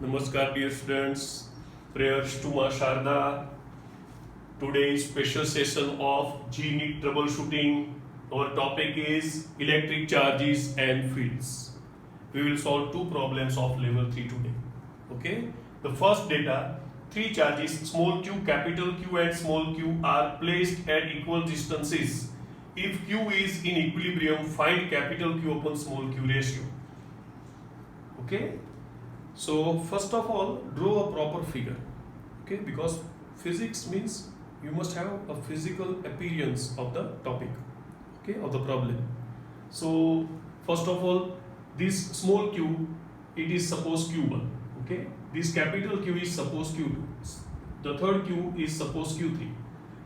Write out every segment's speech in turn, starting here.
Namaskar, dear students. Prayers to Ma Sharda. Today's special session of G-NEET troubleshooting. Our topic is electric charges and fields. We will solve two problems of level 3 today. Okay. The first data: three charges, small q, capital Q, and small q, are placed at equal distances. If q is in equilibrium, find capital Q upon small q ratio. Okay. So first of all, draw a proper figure, okay, because physics means you must have a physical appearance of the topic, okay, of the problem. So first of all, this small q, it is suppose q1, okay, this capital Q is suppose q2, the third q is suppose q3.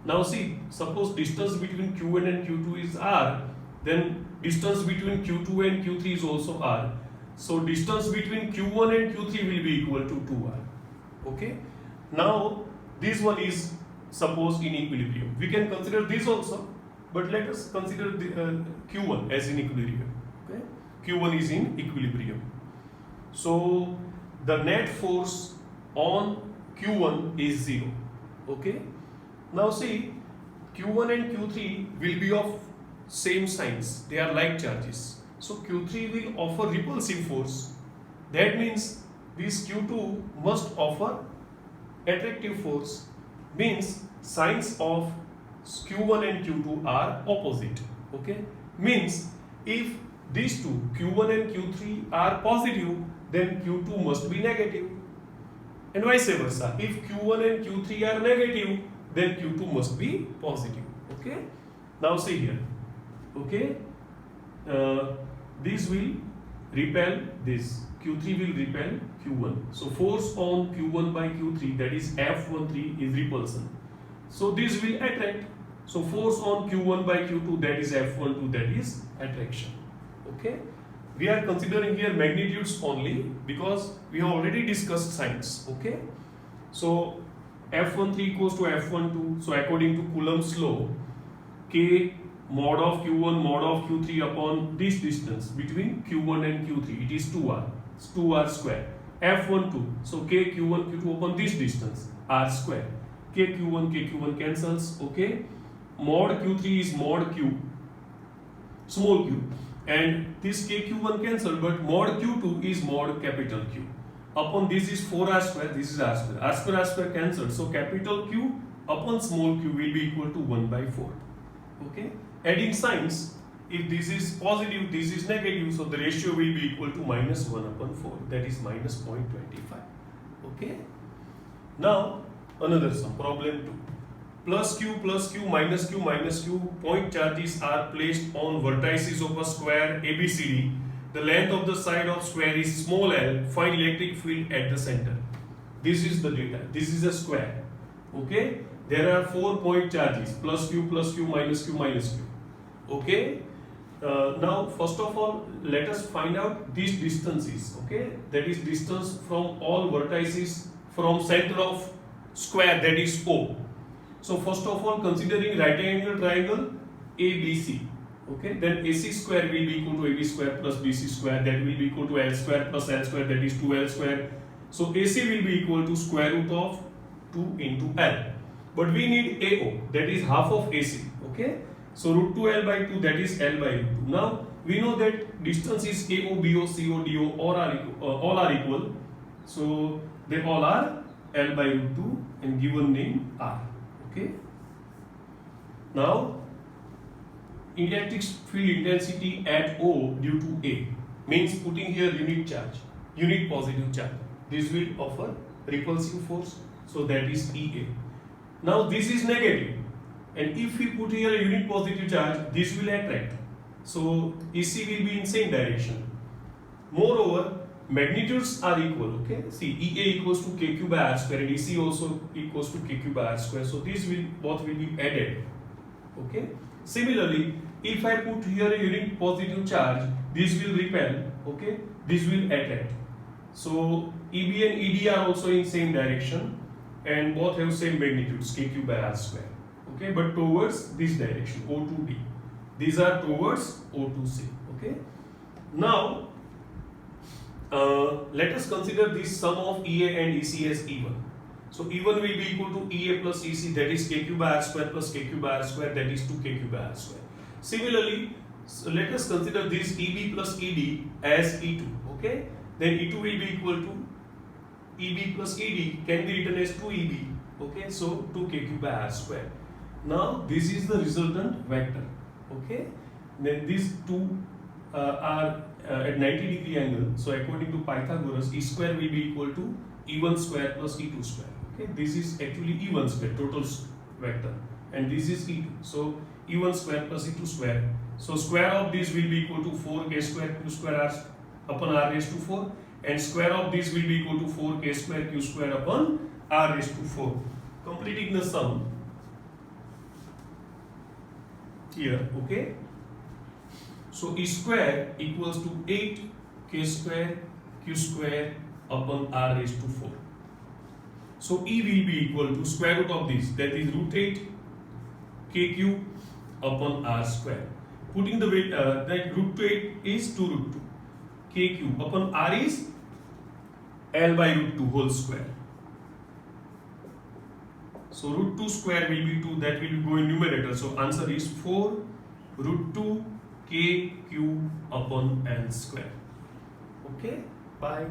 Now see, suppose distance between q1 and q2 is r, then distance between q2 and q3 is also r. So distance between q1 and q3 will be equal to 2r. Okay. Now this one is suppose in equilibrium. We can consider this also, but let us consider the, q1 as in equilibrium. Okay. q1 is in equilibrium. So the net force on q1 is 0. Okay. Now see, q1 and q3 will be of same signs. They are like charges. So Q3 will offer repulsive force. That means this Q2 must offer attractive force. Means signs of Q1 and Q2 are opposite. Okay. Means if these two, Q1 and Q3, are positive, then Q2 must be negative. And vice versa. If Q1 and Q3 are negative, then Q2 must be positive. Okay. Now see here. Okay. This will repel this. Q3 will repel Q1. So force on Q1 by Q3, that is F13, is repulsion. So this will attract. So force on Q1 by Q2, that is F12, that is attraction. Okay. We are considering here magnitudes only because we have already discussed signs. Okay. So F13 equals to F12. So according to Coulomb's law, K mod of Q1 mod of Q3 upon this distance between Q1 and Q3, it is 2r. It's 2r square. F12, so K Q1 Q2 upon this distance, r square. K Q1 cancels. Okay. Mod Q3 is mod Q, small q, and this K Q1 cancel, but mod Q2 is mod capital Q. Upon this is 4r square, this is r square. R square cancelled. So capital Q upon small q will be equal to 1 by 4. Okay. Adding signs, if this is positive, this is negative, so the ratio will be equal to minus 1 upon 4, that is minus 0.25. Okay. Now another sum, problem 2. Plus q, minus q, point charges are placed on vertices of a square ABCD. The length of the side of square is small l. Find electric field at the center. This is the data. This is a square. Okay. There are 4 point charges, plus q, minus q. Okay. Now first of all, let us find out these distances. Okay. That is distance from all vertices from center of square, that is O. So first of all, considering right angle triangle ABC. Okay. Then AC square will be equal to AB square plus BC square, that will be equal to L square plus L square, that is 2L square. So AC will be equal to square root of 2 into L. But we need AO, that is half of AC. Okay. So root 2L by 2, that is L by root 2. Now we know that distance is AO, BO, CO, DO, all are equal. So they all are L by root 2 and given name R. Okay. Now electric field intensity at O due to A means putting here unit charge, unit positive charge. This will offer repulsive force. So that is EA. Now this is negative. And if we put here a unit positive charge, this will attract. So EC will be in same direction. Moreover, magnitudes are equal. Okay. See, EA equals to KQ by R square and EC also equals to KQ by R square. So these will both will be added. Okay. Similarly, if I put here a unit positive charge, this will repel. Okay. This will attract. So EB and ED are also in same direction and both have same magnitudes, KQ by R square. Okay, but towards this direction, O to D. These are towards O to C. Okay. Now let us consider this sum of EA and EC as even. So E1 will be equal to EA plus EC, that is KQ by R square plus KQ by R square, that is 2KQ by R square. Similarly, so let us consider this EB plus ED as E2. Okay, then E2 will be equal to EB plus ED can be written as 2EB. Okay, so 2KQ by R square. Now this is the resultant vector. Okay, then these two are at 90-degree angle. So according to Pythagoras, E square will be equal to E1 square plus E2 square. Okay, this is actually E1 square total vector, and this is E2. So E1 square plus E2 square. So square of this will be equal to 4k square q square r upon r raised to 4, and square of this will be equal to 4k square q square upon r raised to 4. Completing the sum here. Okay. So E square equals to 8k square q square upon r raised to 4. So E will be equal to square root of this, that is root 8 kq upon r square. Putting the weight, that root 8 is 2 root 2. Kq upon r is L by root 2 whole square. So root 2 square will be 2, that will go in numerator. So answer is 4 root 2 kq upon L square. Okay, bye.